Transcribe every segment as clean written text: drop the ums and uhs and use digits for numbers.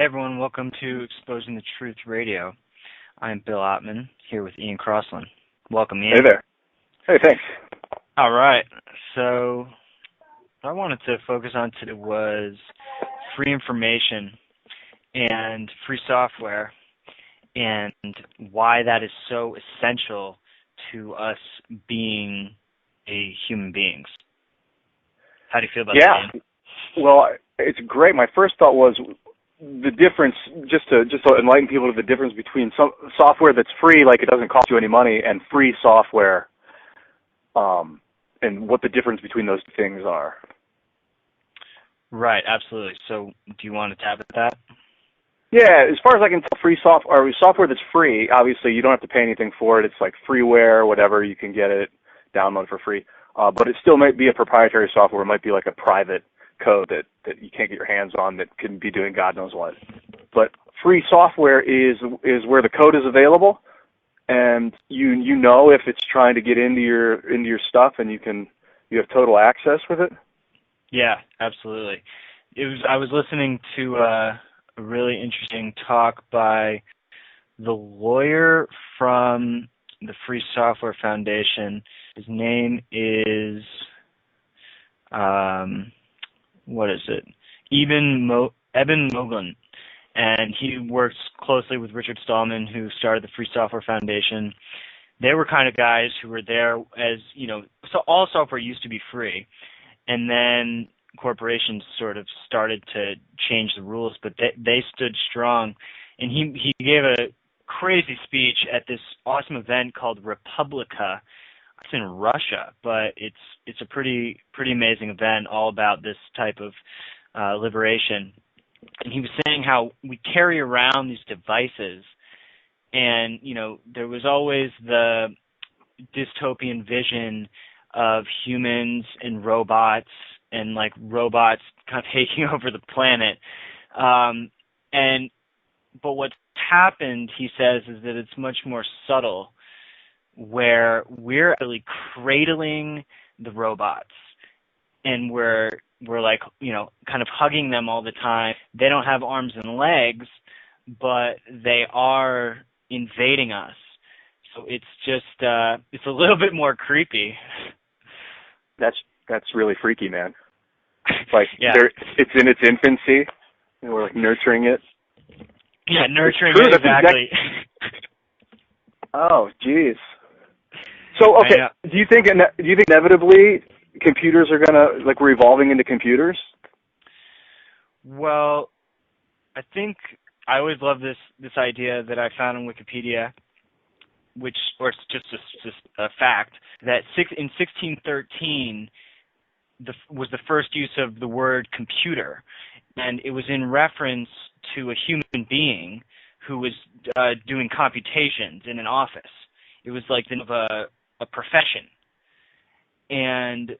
Hey everyone, welcome to Exposing the Truth Radio. I'm Bill Ottman, here with Ian Crossland. Welcome, Ian. Hey there. Hey, thanks. All right, so what I wanted to focus on today was free information and free software and why that is so essential to us being human beings. How do you feel about that, Ian? Well, it's great. My first thought was the difference, just to enlighten people to the difference between some software that's free, like it doesn't cost you any money, and free software, and what the difference between those things are. Right, absolutely. So do you want to tap at that? Yeah, as far as I can tell, software that's free, obviously you don't have to pay anything for it. It's like freeware, whatever, you can get it, download for free. But it still might be a proprietary software. It might be like a private code that you can't get your hands on that can be doing God knows what. But free software is where the code is available, and you know if it's trying to get into your stuff, and you have total access with it. Yeah, absolutely. I was listening to a really interesting talk by the lawyer from the Free Software Foundation. His name is what is it? Eben Moglen, and he works closely with Richard Stallman, who started the Free Software Foundation. They were kind of guys who were there as, so all software used to be free, and then corporations sort of started to change the rules, but they stood strong. And he gave a crazy speech at this awesome event called Republica. It's in Russia, but it's a pretty amazing event all about this type of liberation. And he was saying how we carry around these devices, and there was always the dystopian vision of humans and robots, and like robots kind of taking over the planet. But what's happened, he says, is that it's much more subtle, where we're really cradling the robots, and we're like, kind of hugging them all the time. They don't have arms and legs, but they are invading us. So it's just it's a little bit more creepy. That's really freaky, man. Like, yeah. It's in its infancy, and we're like nurturing it. Yeah, nurturing it, exactly. Oh, geez. So, okay, do you think inevitably computers are gonna, like, we're evolving into computers? Well, I think I always love this idea that I found on Wikipedia, or it's just a fact, that in 1613 was the first use of the word computer, and it was in reference to a human being who was doing computations in an office. It was like a profession. And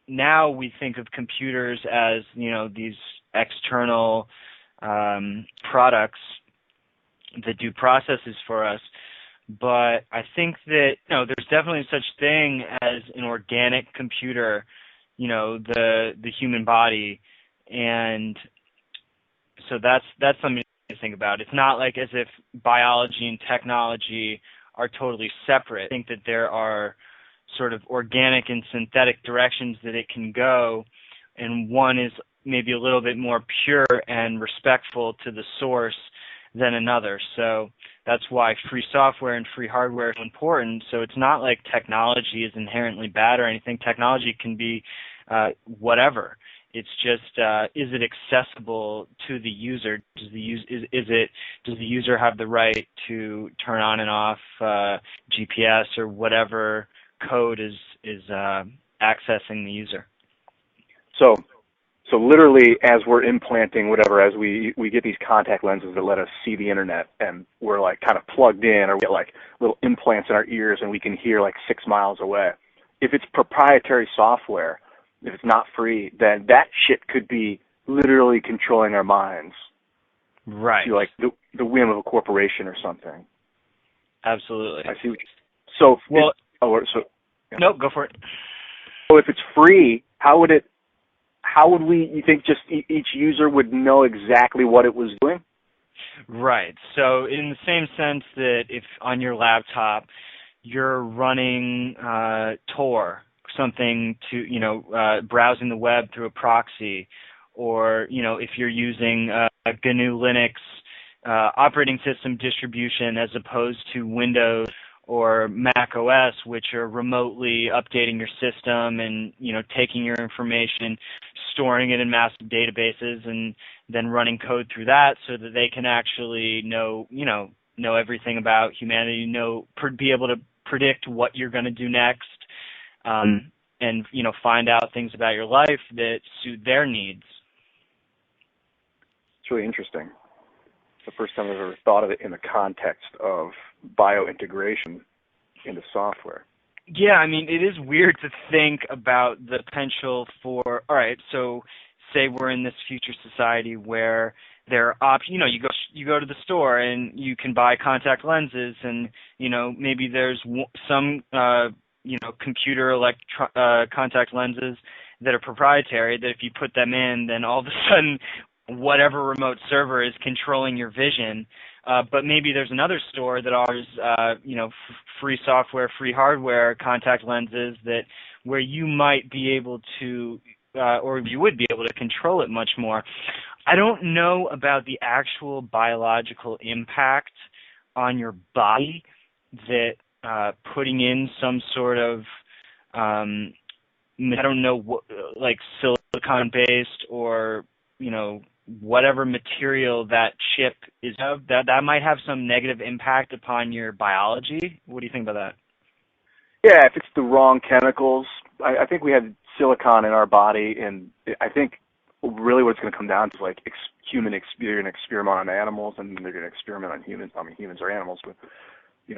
now we think of computers as, these external products that do processes for us. But I think that, there's definitely such thing as an organic computer, the human body. And so that's something to think about. It's not like as if biology and technology are totally separate. I think that there are sort of organic and synthetic directions that it can go, and one is maybe a little bit more pure and respectful to the source than another. So that's why free software and free hardware is important. So it's not like technology is inherently bad or anything. Technology can be whatever. It's just, is it accessible to the user? Does the user have the right to turn on and off GPS or whatever code is accessing the user? So literally, as we're implanting whatever, as we get these contact lenses that let us see the internet, and we're like kind of plugged in, or we get like little implants in our ears, and we can hear like 6 miles away. If it's proprietary software, if it's not free, then that shit could be literally controlling our minds. Right. To like the whim of a corporation or something. Absolutely. I see. So, well, yeah. No, go for it. So if it's free, how would we, you think just each user would know exactly what it was doing? Right. So in the same sense that if on your laptop you're running Tor, something to, browsing the web through a proxy, or, if you're using a GNU Linux operating system distribution as opposed to Windows or Mac OS, which are remotely updating your system and, taking your information, storing it in massive databases, and then running code through that so that they can actually know everything about humanity, be able to predict what you're going to do next, and find out things about your life that suit their needs. It's really interesting. It's the first time I've ever thought of it in the context of biointegration into software. Yeah, I mean, it is weird to think about the potential for, all right, so say we're in this future society where there are options, you go to the store and you can buy contact lenses, and, maybe there's some, computer contact lenses that are proprietary that if you put them in, then all of a sudden whatever remote server is controlling your vision. But maybe there's another store that offers, free software, free hardware contact lenses where you might be able to, or you would be able to control it much more. I don't know about the actual biological impact on your body that putting in some sort of, I don't know, what, like silicon-based or, whatever material that chip is of, that might have some negative impact upon your biology. What do you think about that? Yeah, if it's the wrong chemicals, I think we had silicon in our body, and I think really what it's going to come down to is like you're going to experiment on animals, and they're going to experiment on humans. I mean, humans are animals, but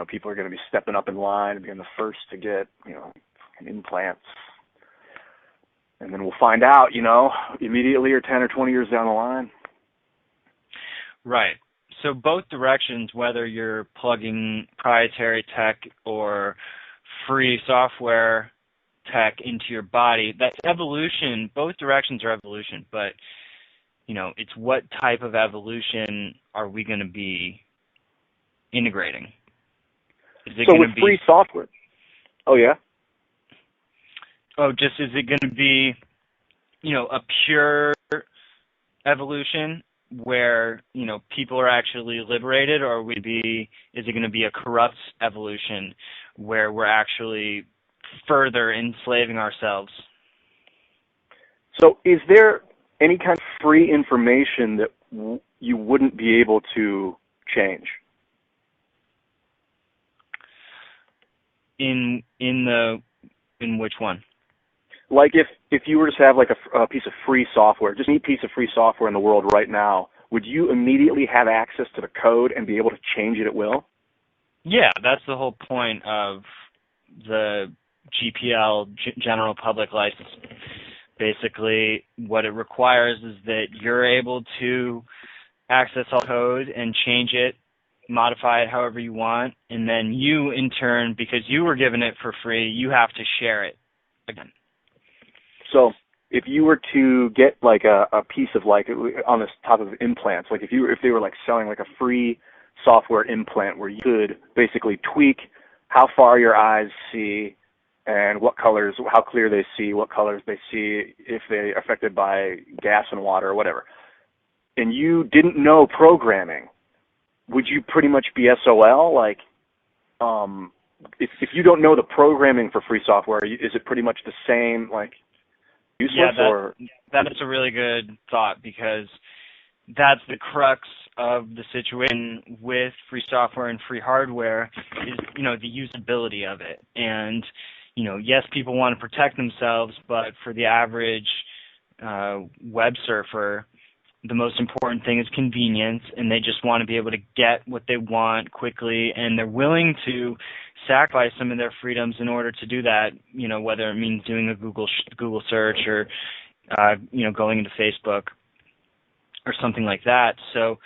people are going to be stepping up in line and being the first to get implants. And then we'll find out, immediately or 10 or 20 years down the line. Right. So both directions, whether you're plugging proprietary tech or free software tech into your body, that's evolution. Both directions are evolution, but, it's what type of evolution are we going to be integrating? So with free software. Oh, yeah? Oh, is it going to be, a pure evolution where, people are actually liberated, or is it going to be a corrupt evolution where we're actually further enslaving ourselves? So is there any kind of free information that you wouldn't be able to change? In which one? Like if you were to have like a piece of free software, just any piece of free software in the world right now, would you immediately have access to the code and be able to change it at will? Yeah, that's the whole point of the GPL, General Public License. Basically, what it requires is that you're able to access all code and change it, modify it however you want, and then you, in turn, because you were given it for free, you have to share it again. So if you were to get like a piece of like on this top of implants, like if they were like selling like a free software implant where you could basically tweak how far your eyes see and what colors, how clear they see, what colors they see, if they're affected by gas and water or whatever, and you didn't know programming, would you pretty much be SOL? Like, if you don't know the programming for free software, is it pretty much the same, like, useless? Yeah, that's a really good thought, because that's the crux of the situation with free software and free hardware is, the usability of it. And, yes, people want to protect themselves, but for the average web surfer, the most important thing is convenience, and they just want to be able to get what they want quickly, and they're willing to sacrifice some of their freedoms in order to do that, whether it means doing a Google search or, going into Facebook or something like that. So,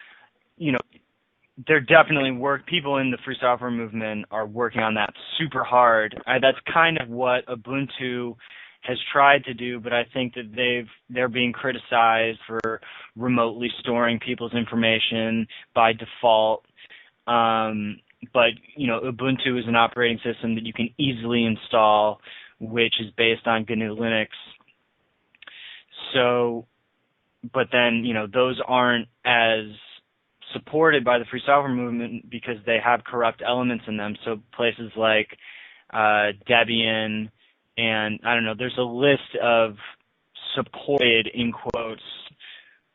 there definitely people in the free software movement are working on that super hard. That's kind of what Ubuntu has tried to do, but I think that they're being criticized for remotely storing people's information by default. But Ubuntu is an operating system that you can easily install, which is based on GNU Linux. So, but then those aren't as supported by the free software movement because they have corrupt elements in them. So places like Debian and there's a list of supported in quotes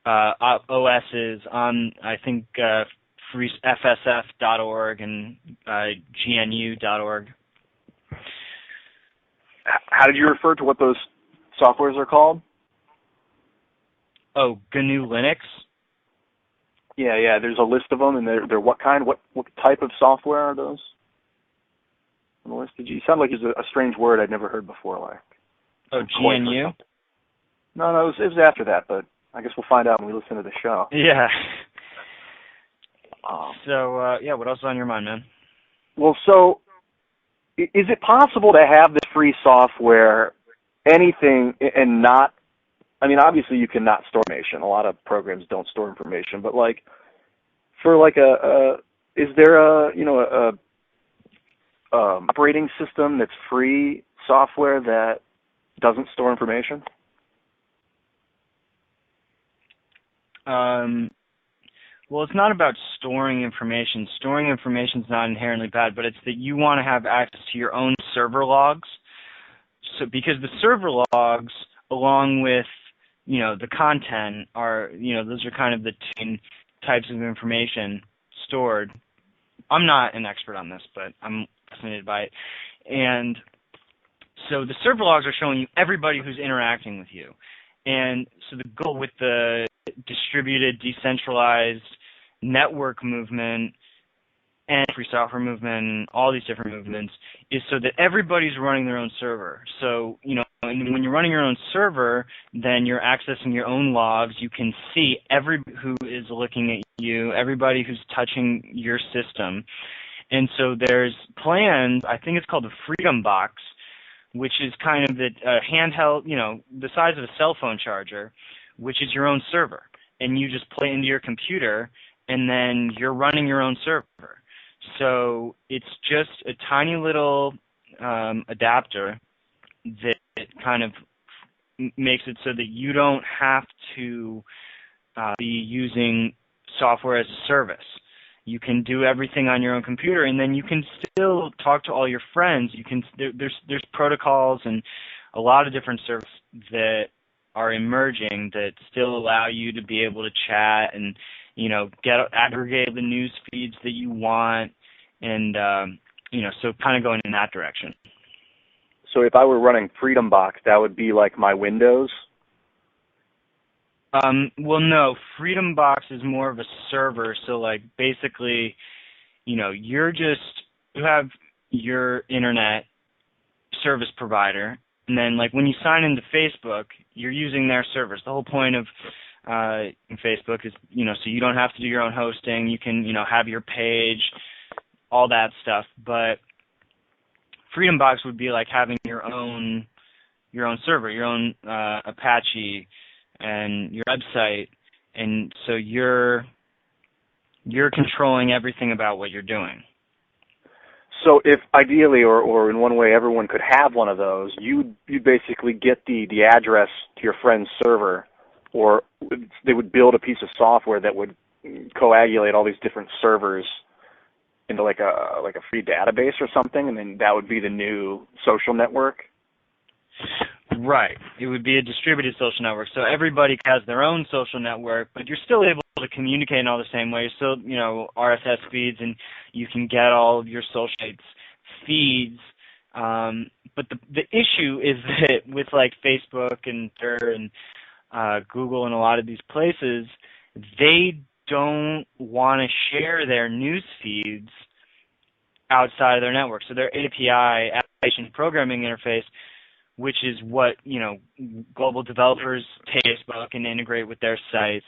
OSs on I think freefff.org and gnu.org. How did you refer to what those softwares are called? Oh, GNU Linux. Yeah. There's a list of them, and they're what kind? What type of software are those? On the list? You sound like it's a strange word I'd never heard before. Like. Oh, GNU. No, it was after that, but I guess we'll find out when we listen to the show. Yeah. So what else is on your mind, man? Well, so is it possible to have this free software, anything, and not? I mean, obviously you cannot store information. A lot of programs don't store information, but like, for like is there a operating system that's free software that doesn't store information? Well, it's not about storing information. Storing information is not inherently bad, but it's that you want to have access to your own server logs. So, because the server logs, along with the content, are those are kind of the two types of information stored. I'm not an expert on this, but I'm fascinated by it. And so the server logs are showing you everybody who's interacting with you. And so the goal with the distributed, decentralized network movement and free software movement, all these different movements, is so that everybody's running their own server. So, and when you're running your own server, then you're accessing your own logs. You can see who is looking at you, everybody who's touching your system. And so there's plans, I think it's called the Freedom Box, which is kind of the handheld, the size of a cell phone charger, which is your own server. And you just plug it into your computer, and then you're running your own server. So it's just a tiny little adapter that kind of makes it so that you don't have to be using software as a service. You can do everything on your own computer, and then you can still talk to all your friends. There's protocols and a lot of different services that are emerging that still allow you to be able to chat and aggregate the news feeds that you want, and so kind of going in that direction. So if I were running Freedom Box, that would be like my Windows? Well, no. Freedom Box is more of a server. So, like, basically, you have your internet service provider, and then, like, when you sign into Facebook, you're using their servers. The whole point of Facebook is, so you don't have to do your own hosting. You can, have your page, all that stuff. But Freedom Box would be like having your own server, your own Apache and your website, and so you're controlling everything about what you're doing. So if ideally or in one way everyone could have one of those, you basically get the address to your friend's server, or they would build a piece of software that would coagulate all these different servers into like a free database or something, and then that would be the new social network? Right. It would be a distributed social network. So everybody has their own social network, but you're still able to communicate in all the same ways. So, RSS feeds, and you can get all of your social feeds. But the issue is that with like Facebook and Twitter and Google and a lot of these places, they don't want to share their news feeds outside of their network. So their API, application programming interface, which is what global developers take Facebook and integrate with their sites.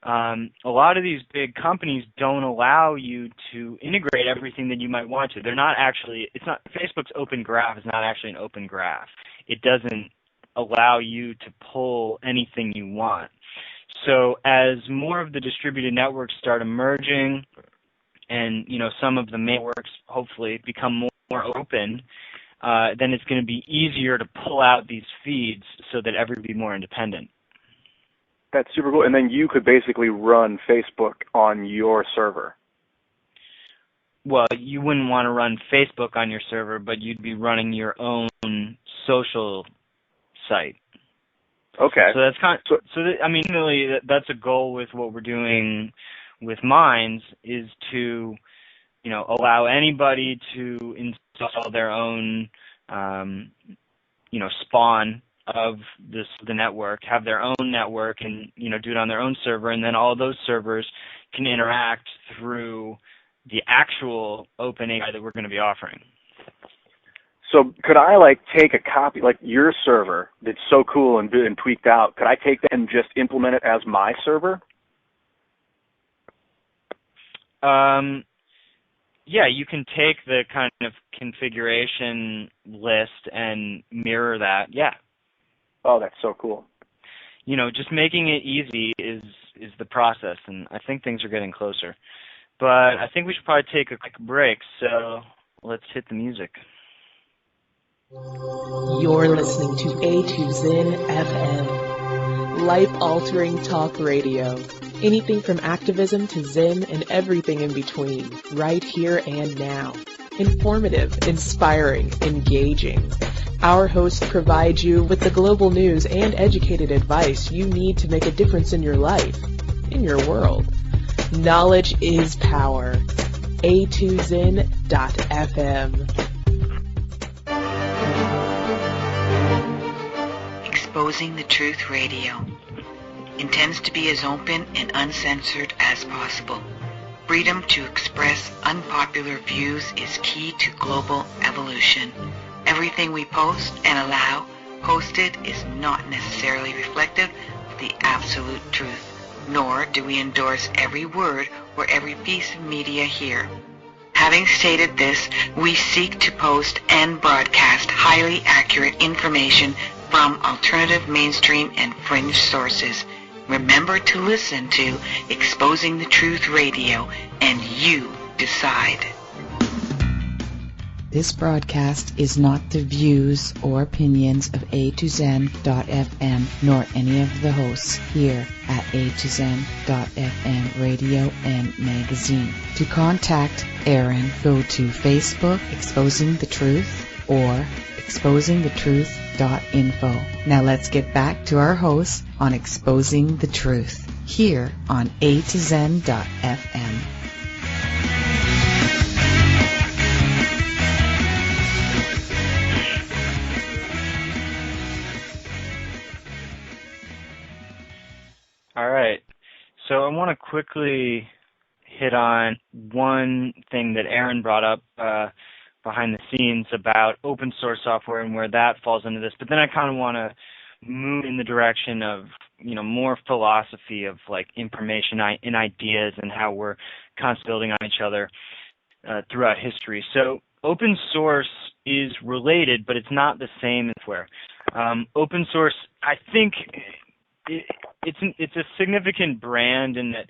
A lot of these big companies don't allow you to integrate everything that you might want to. Facebook's open graph is not actually an open graph. It doesn't allow you to pull anything you want. So as more of the distributed networks start emerging, and some of the main networks hopefully become more open, then it's going to be easier to pull out these feeds so that everybody will be more independent. That's super cool. And then you could basically run Facebook on your server. Well, you wouldn't want to run Facebook on your server, but you'd be running your own social site. Okay. So really, that's a goal with what we're doing with Minds, is to, allow anybody to install their own, spawn of the network, have their own network, and do it on their own server, and then all those servers can interact through the actual open API that we're going to be offering. So could I take a copy, your server that's so cool and tweaked out, could I take that and just implement it as my server? Yeah, you can take the kind of configuration list and mirror that. Yeah. Oh, that's so cool. Just making it easy is the process, and I think things are getting closer. But I think we should probably take a quick break, so let's hit the music. You're listening to A2Zen FM, life-altering talk radio. Anything from activism to Zen and everything in between, right here and now. Informative, inspiring, engaging. Our hosts provide you with the global news and educated advice you need to make a difference in your life, in your world. Knowledge is power. A2Zen.fm. Exposing the Truth Radio intends to be as open and uncensored as possible. Freedom to express unpopular views is key to global evolution. Everything we post and allow posted is not necessarily reflective of the absolute truth, nor do we endorse every word or every piece of media here. Having stated this, we seek to post and broadcast highly accurate information from alternative, mainstream, and fringe sources. Remember to listen to Exposing the Truth Radio, and you decide. This broadcast is not the views or opinions of A2Zen.fm nor any of the hosts here at A2Zen.fm radio and magazine. To contact Aaron, go to Facebook, Exposing the Truth, or exposingthetruth.info. Now let's get back to our hosts on Exposing the Truth here on A2Zen.fm. All right. So I want to quickly hit on one thing that Aaron brought up behind the scenes about open source software and where that falls into this. But then I kind of want to move in the direction of, more philosophy of information and ideas and how we're constantly building on each other throughout history. So open source is related, but it's not the same as software. Open source, I think, it's a significant brand in that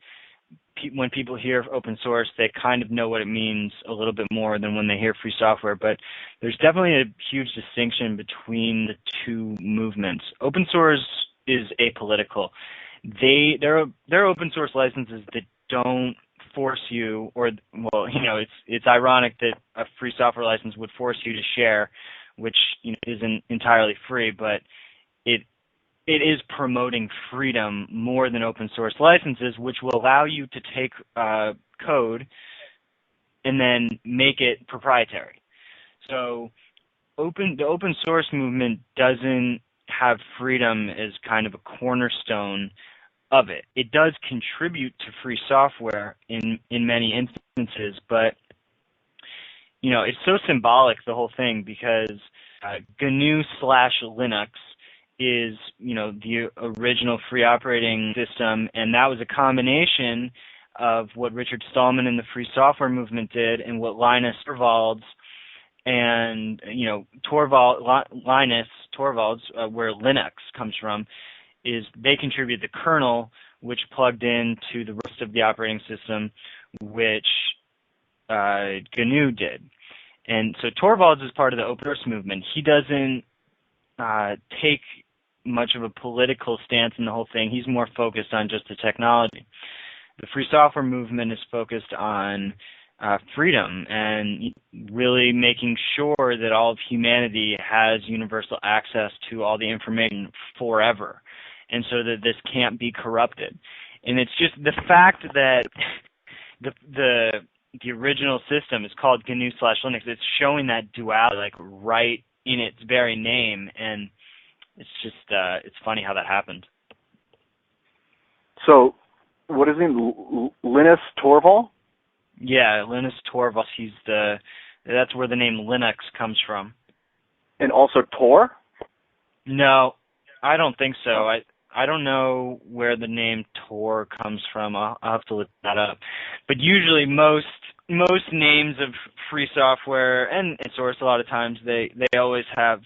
when people hear open source, they kind of know what it means a little bit more than when they hear free software. But there's definitely a huge distinction between the two movements. Open source is apolitical. There are open source licenses that don't force you, it's ironic that a free software license would force you to share, which isn't entirely free, but it is promoting freedom more than open source licenses, which will allow you to take code and then make it proprietary. So the open source movement doesn't have freedom as kind of a cornerstone of it. It does contribute to free software in many instances, but it's so symbolic, the whole thing, because GNU/Linux is, the original free operating system, and that was a combination of what Richard Stallman and the free software movement did and what Linus Torvalds and, Linus Torvalds, where Linux comes from, is they contributed the kernel, which plugged into the rest of the operating system, which GNU did. And so Torvalds is part of the open source movement. He doesn't take much of a political stance in the whole thing. He's more focused on just the technology. The free software movement is focused on freedom and really making sure that all of humanity has universal access to all the information forever, and so that this can't be corrupted. And it's just the fact that the original system is called GNU/Linux. It's showing that duality, like, right in its very name, and it's just it's funny how that happened. So, what is his name? Linus Torvald? Yeah, Linus Torvalds. That's where the name Linux comes from. And also Tor? No, I don't think so. I don't know where the name Tor comes from. I'll have to look that up. But usually most names of free software and source, a lot of times they always have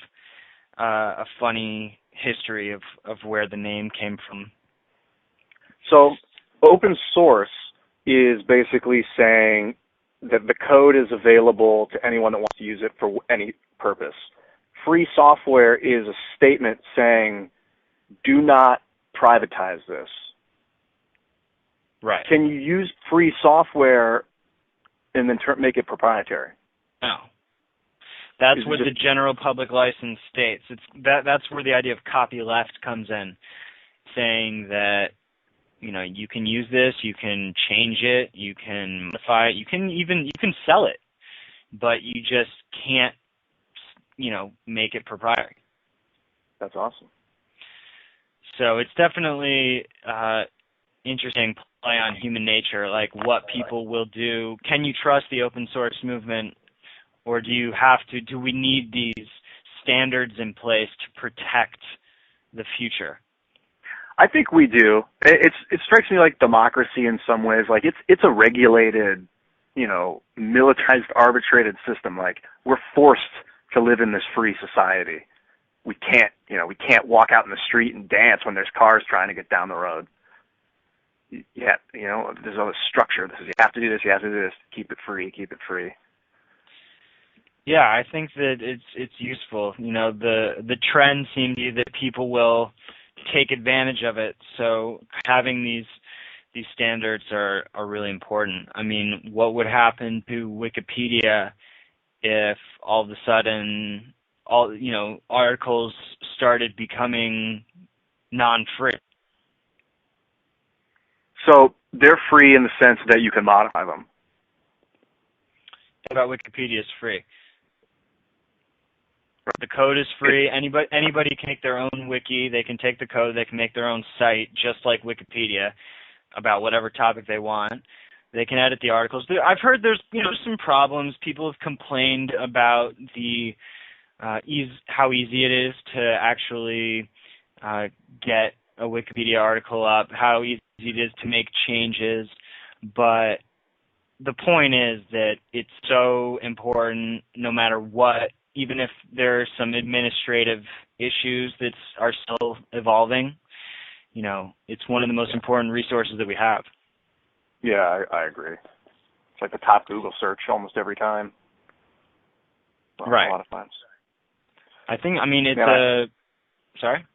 a funny history of where the name came from. So open source is basically saying that the code is available to anyone that wants to use it for any purpose. Free software is a statement saying, do not privatize this. Right. Can you use free software and then make it proprietary? No. That's what the general public license states. That's where the idea of copyleft comes in, saying that, you can use this, you can change it, you can modify it, you can sell it, but you just can't, make it proprietary. That's awesome. So it's definitely interesting play on human nature, like what people will do. Can you trust the open source movement, or do we need these standards in place to protect the future? I think we do. It strikes me like democracy in some ways. Like it's a regulated, militarized, arbitrated system. Like we're forced to live in this free society. We can't walk out in the street and dance when there's cars trying to get down the road. Yeah, there's all this structure. This is, you have to do this, you have to do this. Keep it free, keep it free. Yeah, I think that it's useful. The trend seems to be that people will take advantage of it. So having these standards are really important. I mean, what would happen to Wikipedia if all of a sudden articles started becoming non-free? So they're free in the sense that you can modify them. About Wikipedia is free. The code is free. Anybody can make their own wiki. They can take the code. They can make their own site, just like Wikipedia, about whatever topic they want. They can edit the articles. I've heard there's some problems. People have complained about the how easy it is to actually get a Wikipedia article up, how easy it is to make changes. But the point is that it's so important no matter what. Even if there are some administrative issues that are still evolving, it's one of the most important resources that we have. Yeah, I agree. It's like the top Google search almost every time. Right. A lot of times. Sorry?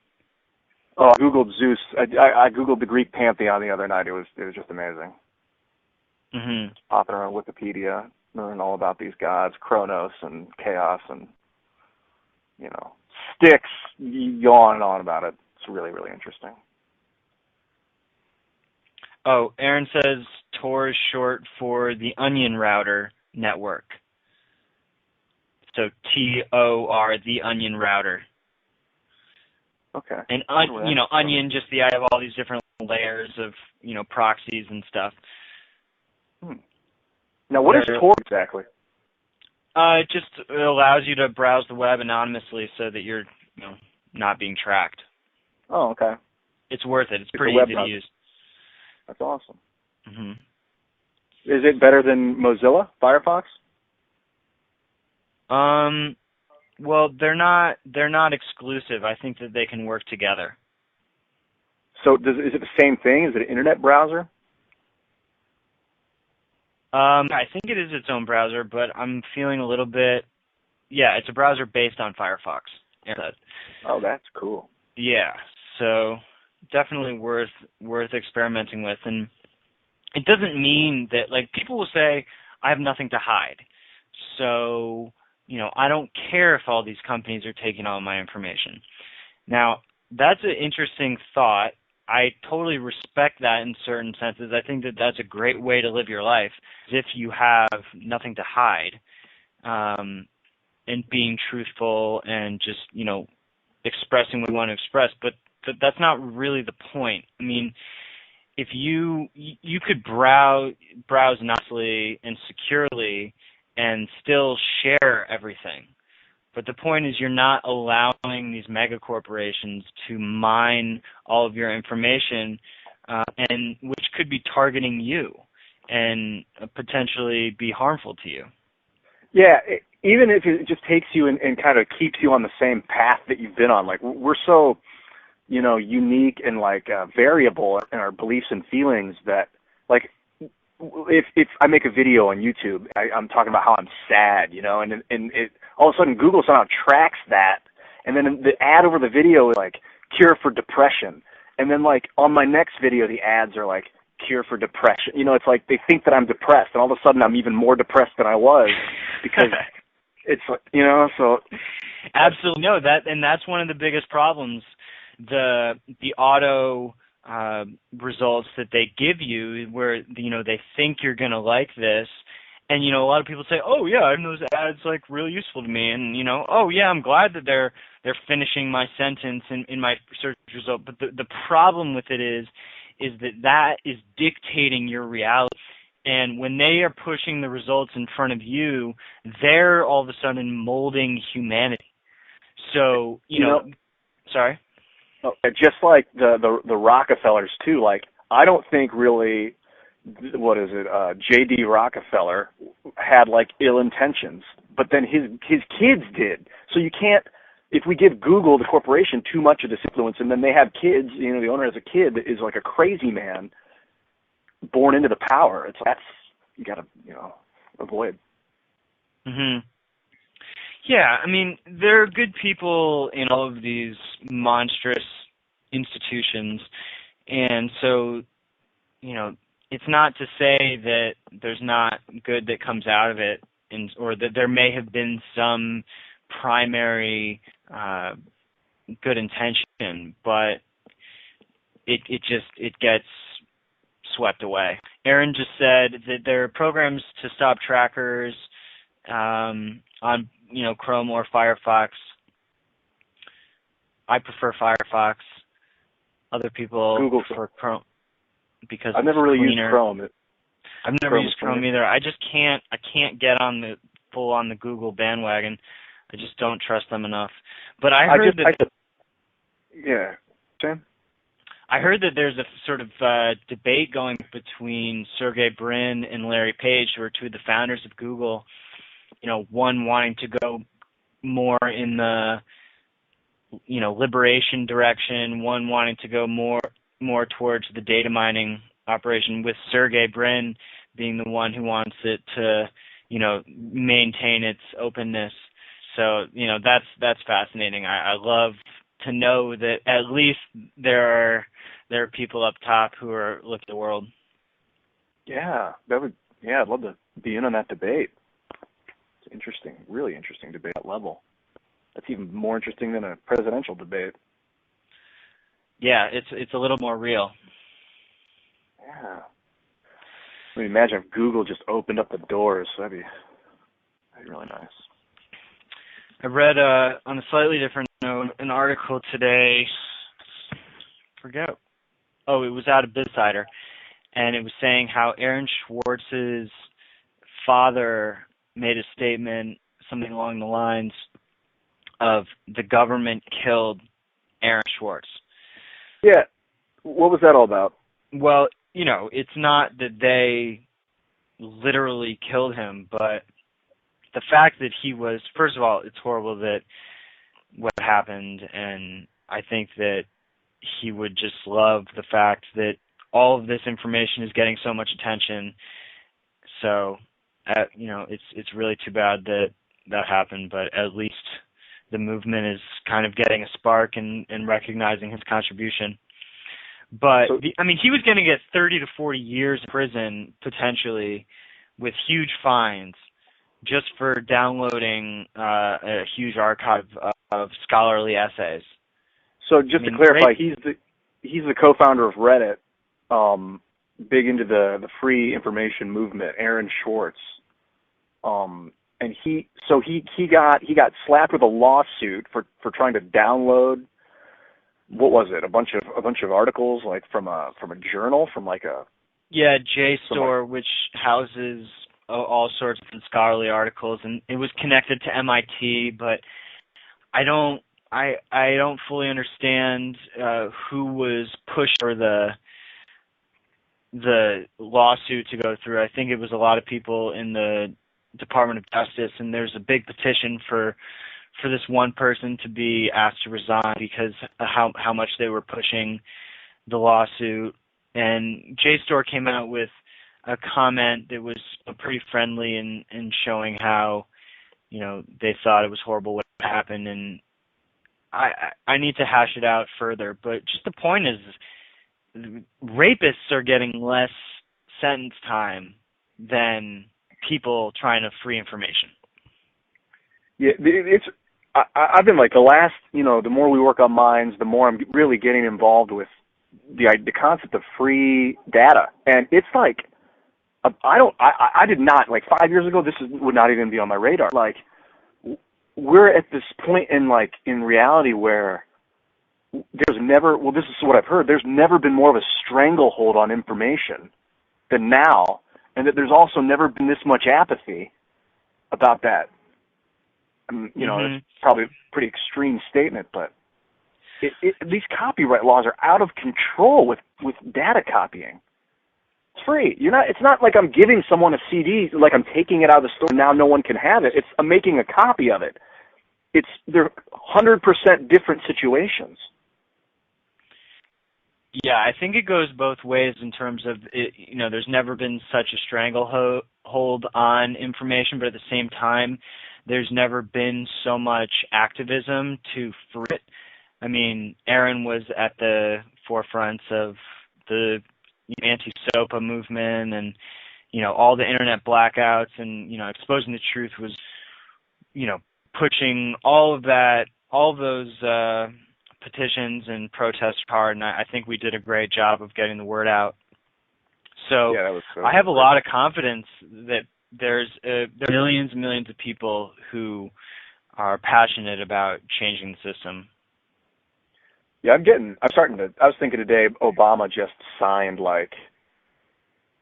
Oh, I Googled Zeus. I Googled the Greek pantheon the other night. It was just amazing. Mm-hmm. Popping around Wikipedia, learning all about these gods, Kronos and Chaos and, Styx, go on and on about it. It's really, really interesting. Oh, Aaron says Tor is short for the Onion Router Network. So TOR, the Onion Router. Okay. And, Onion, just the idea of all these different layers of, proxies and stuff. Now, what is Tor exactly? It just allows you to browse the web anonymously so that you're not being tracked. Oh, okay. It's worth it. It's pretty easy to use. That's awesome. Mm-hmm. Is it better than Mozilla Firefox? Well, they're not exclusive. I think that they can work together. So is it the same thing? Is it an internet browser? I think it is its own browser, but I'm feeling a little bit. Yeah, it's a browser based on Firefox. Oh, that's cool. Yeah, so definitely worth experimenting with, and it doesn't mean that, like, people will say I have nothing to hide, so I don't care if all these companies are taking all my information. Now, that's an interesting thought. I totally respect that in certain senses. I think that that's a great way to live your life, if you have nothing to hide, and being truthful and just, expressing what you want to express. But that's not really the point. I mean, if you could browse nicely and securely and still share everything. But the point is, you're not allowing these mega corporations to mine all of your information, and which could be targeting you and potentially be harmful to you. Yeah, even if it just takes you and kind of keeps you on the same path that you've been on. Like, we're so, unique and variable in our beliefs and feelings that, like, if I make a video on YouTube, I'm talking about how I'm sad, and it all of a sudden Google somehow tracks that, and then the ad over the video is like cure for depression, and then like on my next video the ads are like cure for depression. It's like they think that I'm depressed, and all of a sudden I'm even more depressed than I was because it's so. Absolutely, no, that's one of the biggest problems. The auto results that they give you, where they think you're gonna like this, and a lot of people say, oh yeah, I know those ads like really useful to me, and oh yeah, I'm glad that they're finishing my sentence in my search result. But the problem with it is that is dictating your reality. And when they are pushing the results in front of you, they're all of a sudden molding humanity. So sorry. Just like the Rockefellers too. Like, I don't think really, what is it? J.D. Rockefeller had like ill intentions, but then his kids did. So you can't. If we give Google, the corporation, too much of this influence, and then they have kids, the owner has a kid that is like a crazy man, born into the power. That's you got to avoid. Mhm. Yeah, I mean, there are good people in all of these monstrous institutions, and so, it's not to say that there's not good that comes out of it, or that there may have been some primary good intention, but it gets swept away. Aaron just said that there are programs to stop trackers on Chrome or Firefox. I prefer Firefox. Other people Google prefer Chrome because I've never really cleaner. used Chrome. I've never used Chrome either. I just can't. I can't get on the Google bandwagon. I just don't trust them enough. But I heard yeah, Sam. I heard that there's a sort of debate going between Sergey Brin and Larry Page, who are two of the founders of Google. One wanting to go more in the liberation direction, one wanting to go more towards the data mining operation, with Sergey Brin being the one who wants it to maintain its openness. So that's fascinating. I love to know that at least there are people up top who are looking at the world. Yeah, I'd love to be in on that debate. It's interesting, really interesting debate at that level. That's even more interesting than a presidential debate. Yeah, it's a little more real. Yeah. I mean, imagine if Google just opened up the doors. That'd be really nice. I read on a slightly different note an article today. Forget. Oh, it was out of BizSider, and it was saying how Aaron Schwartz's father made a statement, something along the lines of the government killed Aaron Schwartz. Yeah. What was that all about? Well, it's not that they literally killed him, but the fact that he was, first of all, it's horrible that what happened, and I think that he would just love the fact that all of this information is getting so much attention. So, it's really too bad that that happened, but at least the movement is kind of getting a spark and recognizing his contribution. But, he was going to get 30 to 40 years in prison, potentially, with huge fines, just for downloading a huge archive of scholarly essays. So just to clarify, he's the co-founder of Reddit, big into the free information movement, Aaron Schwartz. And he got slapped with a lawsuit for trying to download, what was it, a bunch of articles, like from a journal, from like a JSTOR, which houses all sorts of scholarly articles, and it was connected to MIT, but I don't fully understand who was pushed for the lawsuit to go through. I think it was a lot of people in the Department of Justice, and there's a big petition for this one person to be asked to resign because of how much they were pushing the lawsuit. And JSTOR came out with a comment that was pretty friendly in showing how, they thought it was horrible what happened, and I need to hash it out further, but just the point is rapists are getting less sentence time than people trying to free information. Yeah, I've been like the last, the more we work on minds, the more I'm really getting involved with the concept of free data. And it's like, I did not, like 5 years ago, would not even be on my radar. Like, we're at this point in reality where there's never, well, this is what I've heard, there's never been more of a stranglehold on information than now, and that there's also never been this much apathy about that. It's probably a pretty extreme statement, but these copyright laws are out of control with data copying. It's free. It's not like I'm giving someone a CD, like I'm taking it out of the store and now no one can have it. I'm making a copy of it. They're 100% different situations. Yeah, I think it goes both ways in terms of, there's never been such a stranglehold on information, but at the same time, there's never been so much activism to free it. Aaron was at the forefront of the anti-SOPA movement and, all the internet blackouts and, exposing the truth was, pushing all of those petitions and protests hard, and I think we did a great job of getting the word out. So I have a lot of confidence that there are millions and millions of people who are passionate about changing the system. Yeah, I was thinking today, Obama just signed, what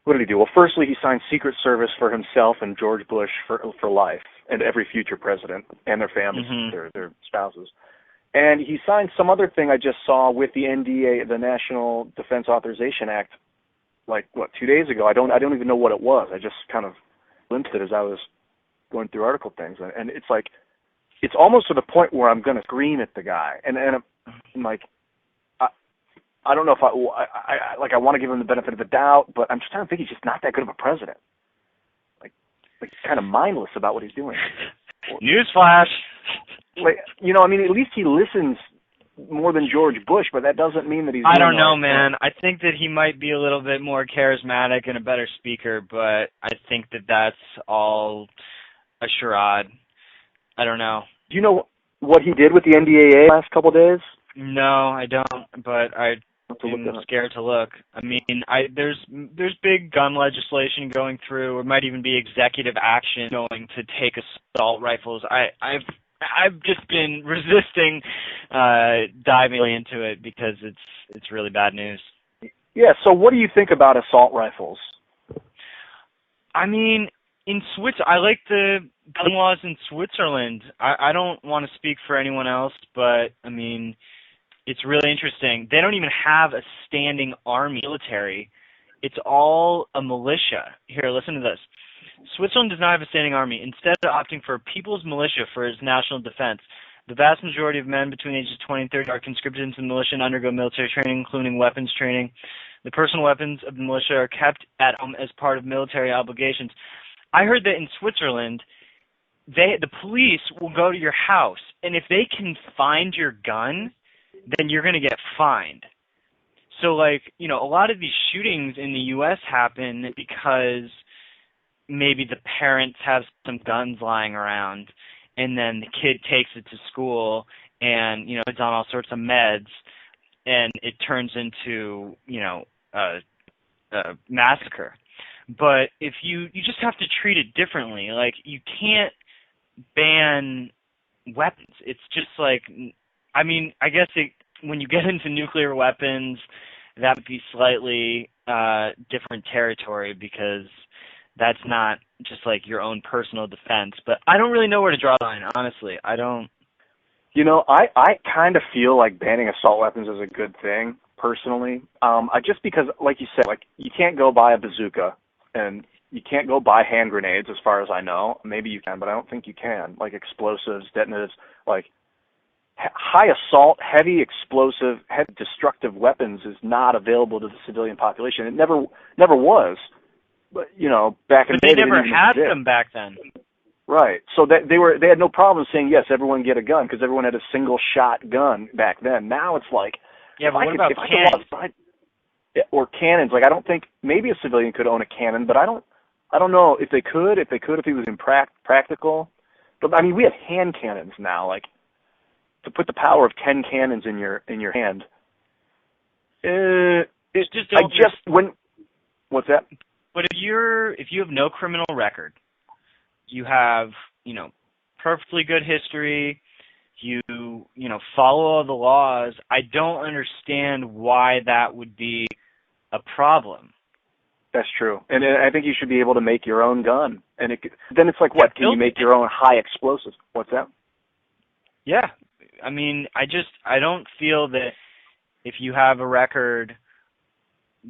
did he do? Well, firstly, he signed Secret Service for himself and George Bush for life, and every future president and their families, their spouses. And he signed some other thing I just saw with the NDA, the National Defense Authorization Act, 2 days ago. I don't even know what it was. I just kind of glimpsed it as I was going through article things, and it's like, it's almost to the point where I'm going to scream at the guy, and I'm like, I don't know if I want to give him the benefit of the doubt, but I'm just trying to think he's just not that good of a president. Like he's kind of mindless about what he's doing. Newsflash. At least he listens more than George Bush, but that doesn't mean that he's. I don't know, man. I think that he might be a little bit more charismatic and a better speaker, but I think that that's all a charade. I don't know. Do you know what he did with the NDAA last couple of days? No, I don't, but I'm scared to look. There's big gun legislation going through. Or might even be executive action going to take assault rifles. I've just been resisting diving into it because it's really bad news. Yeah. So, what do you think about assault rifles? In I like the gun laws in Switzerland. I don't want to speak for anyone else, but it's really interesting. They don't even have a standing army military. It's all a militia. Here, listen to this. Switzerland does not have a standing army. Instead of opting for a people's militia for its national defense, The vast majority of men between ages 20 and 30 are conscripted into the militia and undergo military training, including weapons training. The personal weapons of the militia are kept at home as part of military obligations. I heard that in Switzerland, the police will go to your house, and if they can find your gun, then you're going to get fined. So, like, you know, a lot of these shootings in the U.S. happen because maybe the parents have some guns lying around, and then the kid takes it to school, and, you know, it's on all sorts of meds, and it turns into, you know, a massacre. But if you just have to treat it differently. Like, you can't ban weapons. It's just like, I mean, I guess when you get into nuclear weapons, that would be slightly different territory, because that's not just like your own personal defense. But I don't really know where to draw the line, honestly. I don't. You know, I kind of feel like banning assault weapons is a good thing, personally. Just because, like you said, like, you can't go buy a bazooka, and you can't go buy hand grenades, as far as I know. Maybe you can, but I don't think you can. Like explosives, detonators, like high assault, heavy explosive, heavy destructive weapons is not available to the civilian population. It never was. But, you know, back in the day, they never had them back then. Right. So that they had no problem saying, yes, everyone get a gun, because everyone had a single shot gun back then. Now it's like, yeah, but what about cannons? Or cannons. Like, I don't think, maybe a civilian could own a cannon, but I don't know if they could, if it was impractical. But I mean, we have hand cannons now. Like, to put the power of 10 cannons in your hand. What's that? But if you have no criminal record, you have, you know, perfectly good history, you know, follow all the laws, I don't understand why that would be a problem. That's true. And I think you should be able to make your own gun. And then it's like, what? Can you make your own high explosives? What's that? Yeah. I mean, I don't feel that if you have a record,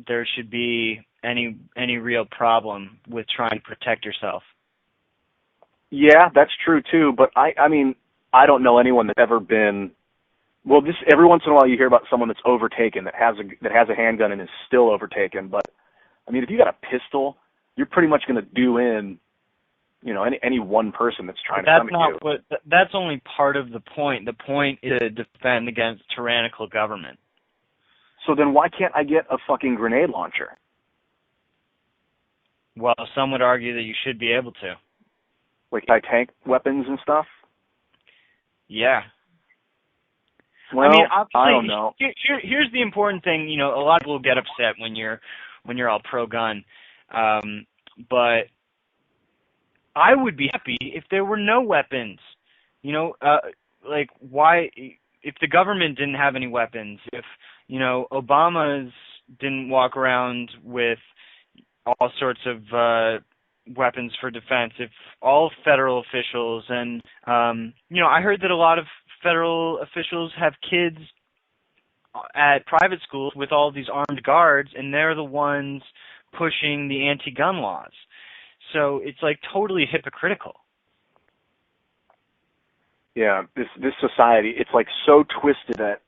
there should be any real problem with trying to protect yourself. Yeah, that's true too. But I mean, I don't know anyone that's ever been. Well, this every once in a while you hear about someone that's overtaken, that has a handgun and is still overtaken. But I mean, if you got a pistol, you're pretty much going to do in, you know, any one person that's trying to come at you. That's only part of the point. The point is to defend against tyrannical government. So then why can't I get a fucking grenade launcher? Well, some would argue that you should be able to. Like anti-tank weapons and stuff? Yeah. Well, I mean, obviously, I don't know. Here's the important thing. You know, a lot of people get upset when you're all pro-gun, but I would be happy if there were no weapons. You know, like, why? If the government didn't have any weapons, if, you know, Obama's didn't walk around with all sorts of weapons for defense, if all federal officials and, you know, I heard that a lot of federal officials have kids at private schools with all these armed guards, and they're the ones pushing the anti-gun laws. So it's like totally hypocritical. Yeah, this society, it's like so twisted that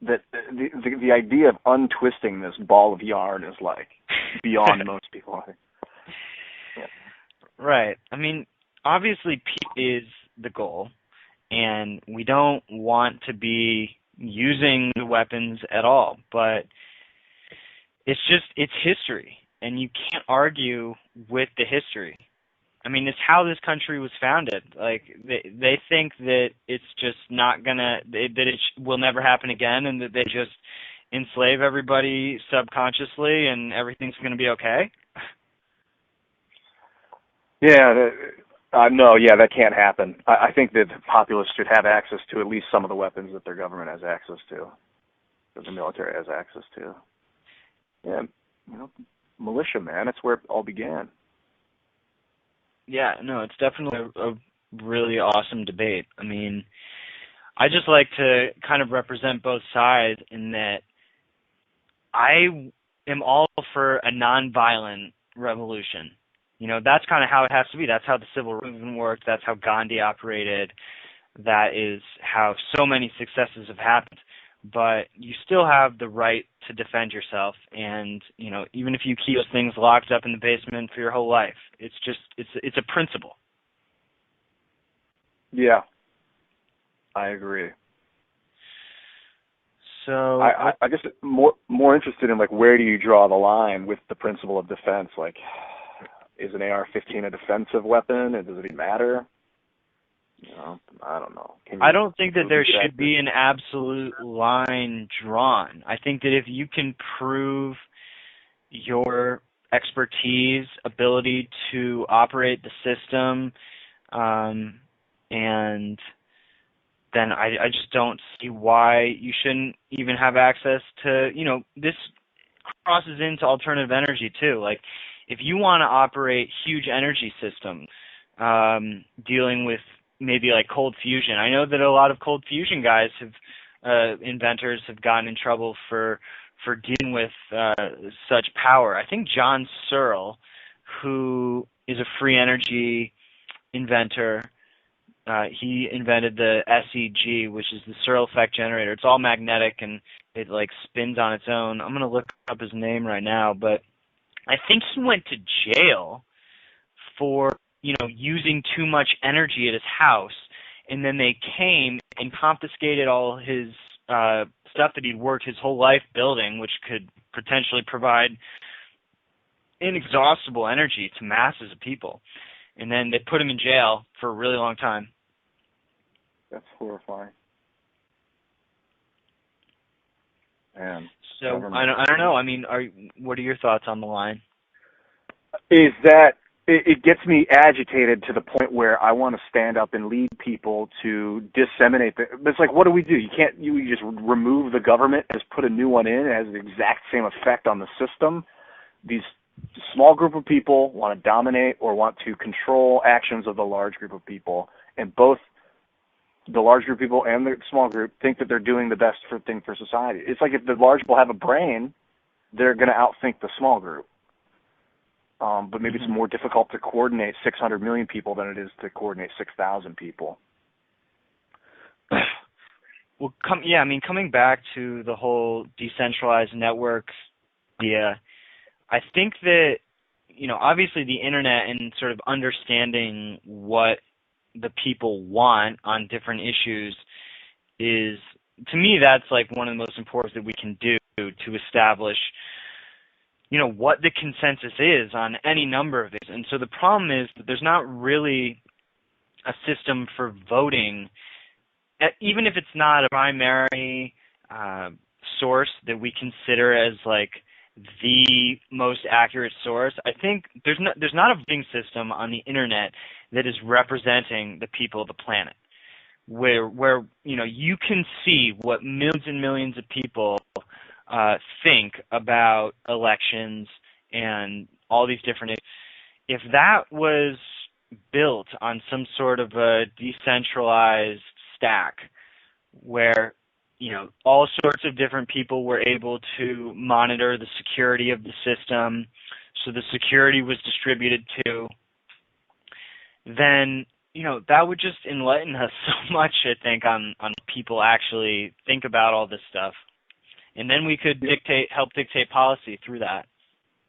the idea of untwisting this ball of yarn is like beyond most people, I think. Yeah. Right. I mean, obviously peace is the goal, and we don't want to be using the weapons at all, but it's history, and you can't argue with the history. I mean, it's how this country was founded. Like, they think that it's just not gonna, that it will never happen again, and that they just enslave everybody subconsciously, and everything's gonna be okay. Yeah, no, that can't happen. I think that the populace should have access to at least some of the weapons that their government has access to, that the military has access to. Yeah, you know, militia, man, that's where it all began. Yeah, no, it's definitely a really awesome debate. I mean, I just like to kind of represent both sides in that I am all for a nonviolent revolution. You know, that's kind of how it has to be. That's how the civil movement worked. That's how Gandhi operated. that is how so many successes have happened. But you still have the right to defend yourself, and even if you keep those things locked up in the basement for your whole life, it's a principle. Yeah, I agree. So I guess more interested in, like, where do you draw the line with the principle of defense? Like, is an AR-15 a defensive weapon, and does it even matter? I don't know. I don't think that there should be an absolute line drawn. I think that if you can prove your expertise, ability to operate the system, and then I just don't see why you shouldn't even have access to, this crosses into alternative energy too. Like, if you want to operate huge energy systems, dealing with maybe like cold fusion. I know that a lot of cold fusion guys inventors have gotten in trouble for dealing with such power. I think John Searle, who is a free energy inventor, he invented the SEG, which is the Searle effect generator. It's all magnetic and it like spins on its own. I'm going to look up his name right now, but I think he went to jail for using too much energy at his house, and then they came and confiscated all his stuff that he'd worked his whole life building, which could potentially provide inexhaustible energy to masses of people. And then they put him in jail for a really long time. That's horrifying. Man. So I don't know. I mean, what are your thoughts on the line? Is that it gets me agitated to the point where I want to stand up and lead people to disseminate but it's like, what do? You just remove the government and just put a new one in. It has the exact same effect on the system. These small group of people want to dominate or want to control actions of the large group of people, and both the large group of people and the small group think that they're doing the best thing for society. It's like if the large people have a brain, they're going to outthink the small group. But maybe it's more difficult to coordinate 600 million people than it is to coordinate 6,000 people. Well, coming back to the whole decentralized network idea, I think that, obviously the internet and sort of understanding what the people want on different issues is, to me, that's like one of the most important that we can do to establish what the consensus is on any number of these. And so the problem is that there's not really a system for voting, even if it's not a primary source that we consider as like the most accurate source. I think there's not a voting system on the internet that is representing the people of the planet, where you can see what millions and millions of people think about elections and all these different issues. If that was built on some sort of a decentralized stack where all sorts of different people were able to monitor the security of the system, so the security was distributed too, then that would just enlighten us so much, I think, on people actually think about all this stuff. And then we could help dictate policy through that.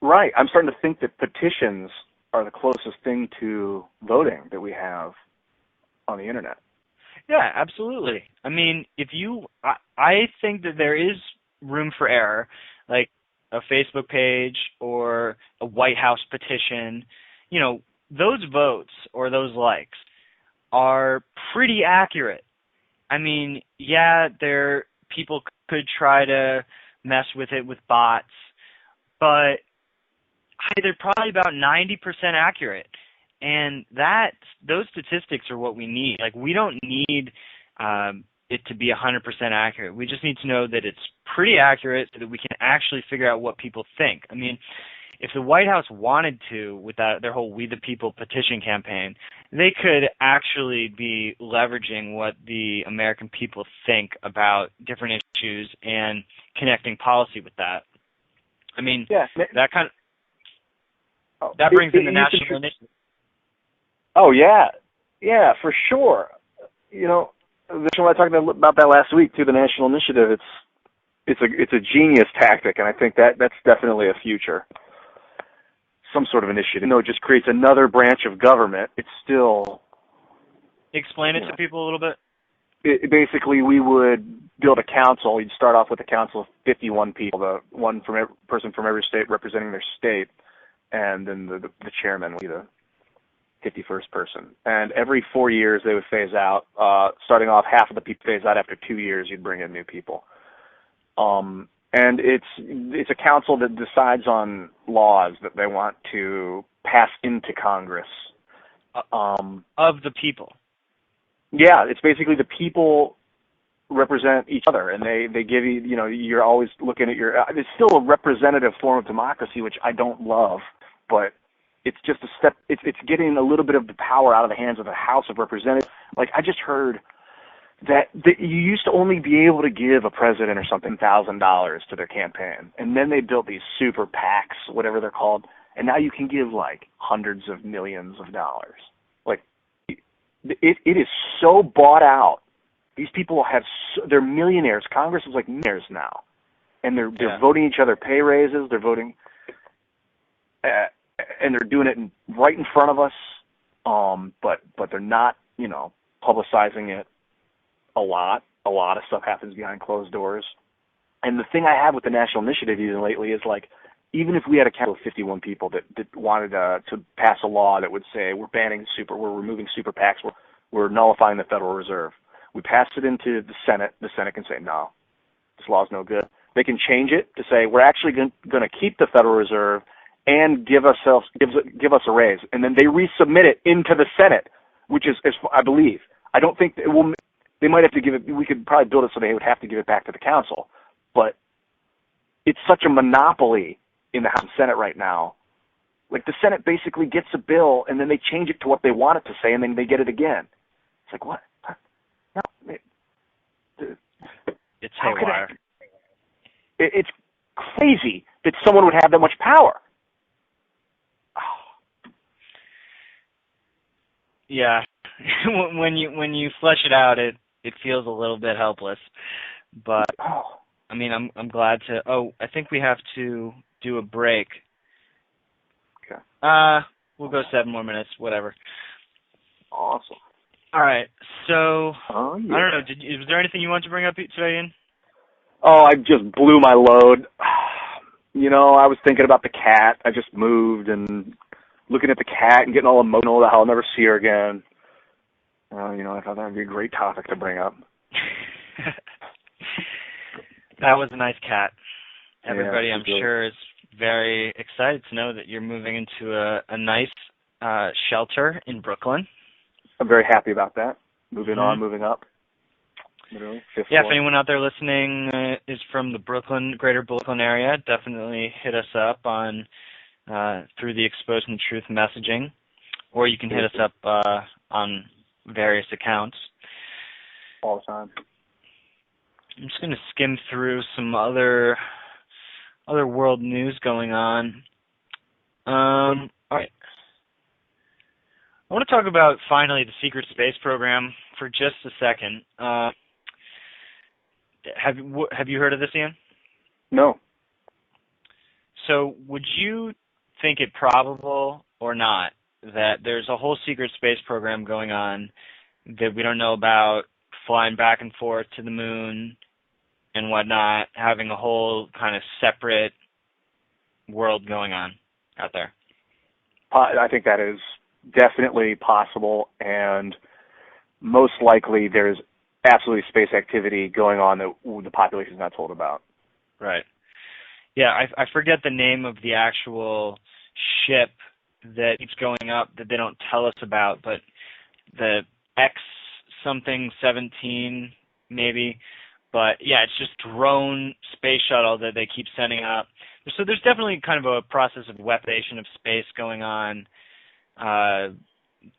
Right. I'm starting to think that petitions are the closest thing to voting that we have on the internet. Yeah, absolutely. I mean, I think that there is room for error, like a Facebook page or a White House petition. Those votes or those likes are pretty accurate. I mean, yeah, people could try to mess with it with bots, but they're probably about 90% accurate. And those statistics are what we need. Like, we don't need it to be 100% accurate. We just need to know that it's pretty accurate so that we can actually figure out what people think. I mean, if the White House wanted to, with their whole We the People petition campaign, they could actually be leveraging what the American people think about different issues and connecting policy with that. I mean, that brings in the national initiative. Oh, yeah. Yeah, for sure. I talked about that last week too. The national initiative. It's a genius tactic, and I think that's definitely a future. Some sort of initiative. No, it just creates another branch of government. It's still. Explain it to people a little bit. Basically, we would build a council. You'd start off with a council of 51 people, person from every state representing their state, and then the chairman would be the 51st person. And every 4 years they would phase out. Starting off, half of the people phase out. After 2 years, you'd bring in new people. And it's a council that decides on laws that they want to pass into Congress. Of the people. Yeah, it's basically the people represent each other, and they give you, you're always looking at it's still a representative form of democracy, which I don't love, but it's just a step, it's getting a little bit of the power out of the hands of the House of Representatives. Like, I just heard that you used to only be able to give a president or something $1,000 to their campaign, and then they built these super PACs, whatever they're called, and now you can give like hundreds of millions of dollars. Like, it is so bought out. These people they're millionaires. Congress is like millionaires now, and they're voting each other pay raises. They're voting, and they're doing it right in front of us. But they're not, publicizing it a lot. A lot of stuff happens behind closed doors. And the thing I have with the National Initiative even lately is, like, even if we had a council of 51 people that wanted to pass a law that would say we're removing super PACs, we're nullifying the Federal Reserve. We pass it into the Senate. The Senate can say, no, this law's no good. They can change it to say we're actually going to keep the Federal Reserve and give us a raise. And then they resubmit it into the Senate, which is, I believe. I don't think it will. They might have to give it. We could probably build it so they would have to give it back to the council. But it's such a monopoly in the House and Senate right now. Like, the Senate basically gets a bill, and then they change it to what they want it to say, and then they get it again. It's like, what? No, it's haywire. It's crazy that someone would have that much power. Yeah, when you flesh it out, it feels a little bit helpless. But I mean, I'm glad to. Oh, I think we have to do a break. Okay. We'll go 7 more minutes, whatever. Awesome. All right. So yeah. I don't know. Was there anything you wanted to bring up today, Ian? Oh, I just blew my load. I was thinking about the cat. I just moved and looking at the cat and getting all emotional about how I'll never see her again. I thought that would be a great topic to bring up. That was a nice cat. Everybody, yeah, I'm sure, is very excited to know that you're moving into a nice shelter in Brooklyn. I'm very happy about that. Moving on, moving up. Literally, 5th floor. If anyone out there listening is from the greater Brooklyn area, definitely hit us up on through the Exposing the Truth messaging, or you can hit us up on various accounts. All the time. I'm just going to skim through some other world news going on. All right. I want to talk about, finally, the secret space program for just a second. Have you heard of this, Ian? No. So would you think it probable or not that there's a whole secret space program going on that we don't know about, flying back and forth to the moon and whatnot, having a whole kind of separate world going on out there? I think that is definitely possible, and most likely there's absolutely space activity going on that the population is not told about. Right. Yeah, I forget the name of the actual ship that keeps going up that they don't tell us about, but the X something 17 maybe. But yeah, it's just drone space shuttle that they keep sending up. So there's definitely kind of a process of weaponization of space going on.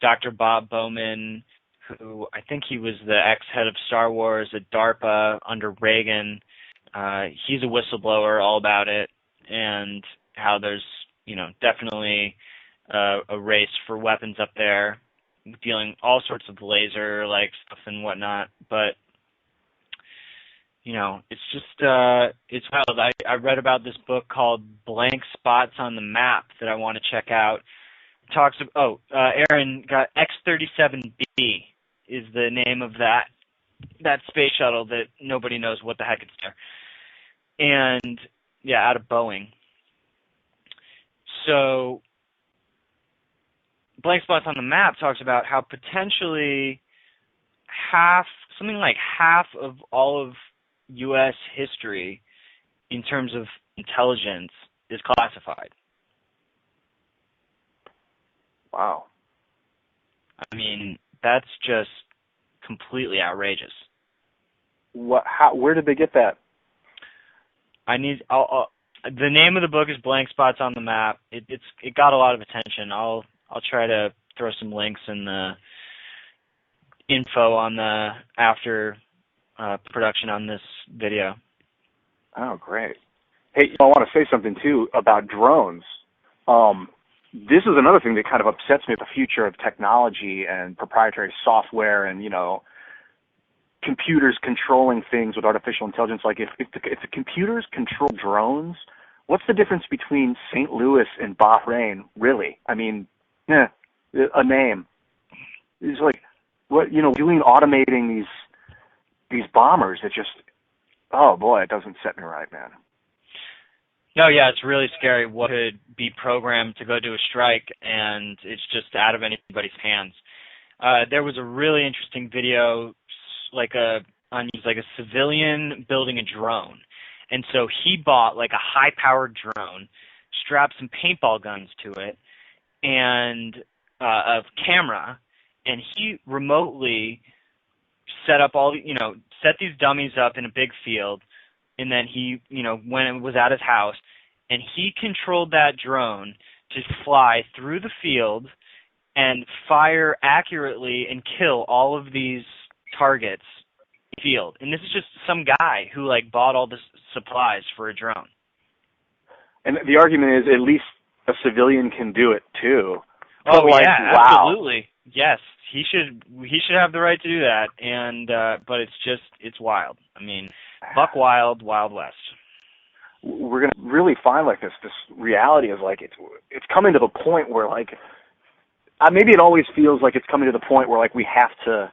Dr. Bob Bowman, who I think he was the ex-head of Star Wars at DARPA under Reagan, he's a whistleblower all about it, and how there's definitely a race for weapons up there. dealing all sorts of laser like stuff and whatnot. But it's just it's wild. I read about this book called Blank Spots on the Map that I want to check out. It talks about Aaron got X-37B is the name of that space shuttle that nobody knows what the heck it's there. And out of Boeing. So Blank Spots on the Map talks about how potentially something like half of all of U.S. history in terms of intelligence is classified. Wow. I mean, that's just completely outrageous. Where did they get that? The name of the book is Blank Spots on the Map. It got a lot of attention. I'll try to throw some links in the info on the after production on this video. Oh, great. Hey, I want to say something too about drones. This is another thing that kind of upsets me with the future of technology and proprietary software and computers controlling things with artificial intelligence. Like if the computers control drones, what's the difference between St. Louis and Bahrain? Really? I mean, a name. It's like what doing automating these bombers. It just, oh boy, it doesn't set me right, man. No, yeah, it's really scary what could be programmed to go do a strike, and it's just out of anybody's hands. There was a really interesting video, on a civilian building a drone, and so he bought like a high-powered drone, strapped some paintball guns to it, and a camera, and he remotely set up set these dummies up in a big field. And then he, when it was at his house, and he controlled that drone to fly through the field and fire accurately and kill all of these targets in the field. And this is just some guy who bought all the supplies for a drone. And the argument is at least a civilian can do it too. Oh yeah, wow. Absolutely. Yes, he should have the right to do that. And but it's wild. I mean, buck wild, Wild West. We're gonna really find this reality is it's coming to the point where maybe it always feels like it's coming to the point where we have to,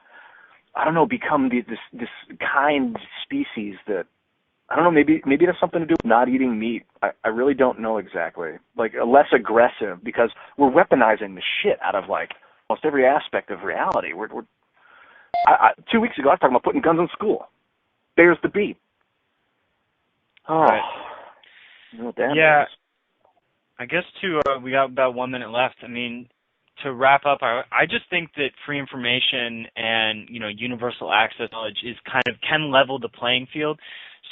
I don't know, become this kind species that, I don't know, maybe it has something to do with not eating meat. I really don't know exactly. Less aggressive, because we're weaponizing the shit out of almost every aspect of reality. 2 weeks ago I was talking about putting guns in school. There's the beat. Oh, right. Yeah. I guess we got about 1 minute left. I mean, to wrap up, I just think that free information and universal access knowledge can level the playing field,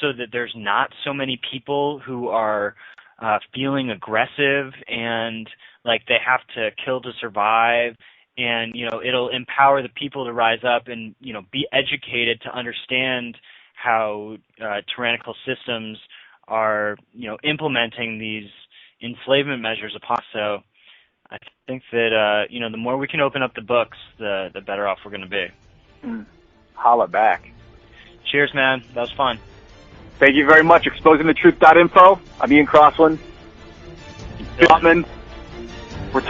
so that there's not so many people who are feeling aggressive and like they have to kill to survive. And it'll empower the people to rise up and be educated to understand how tyrannical systems are implementing these enslavement measures upon us. So I think that the more we can open up the books, the better off we're going to be. Holla back. Cheers, man. That was fun. Thank you very much. ExposingTheTruth.info. I'm Ian Crossland. Bill Ottman. We're talking.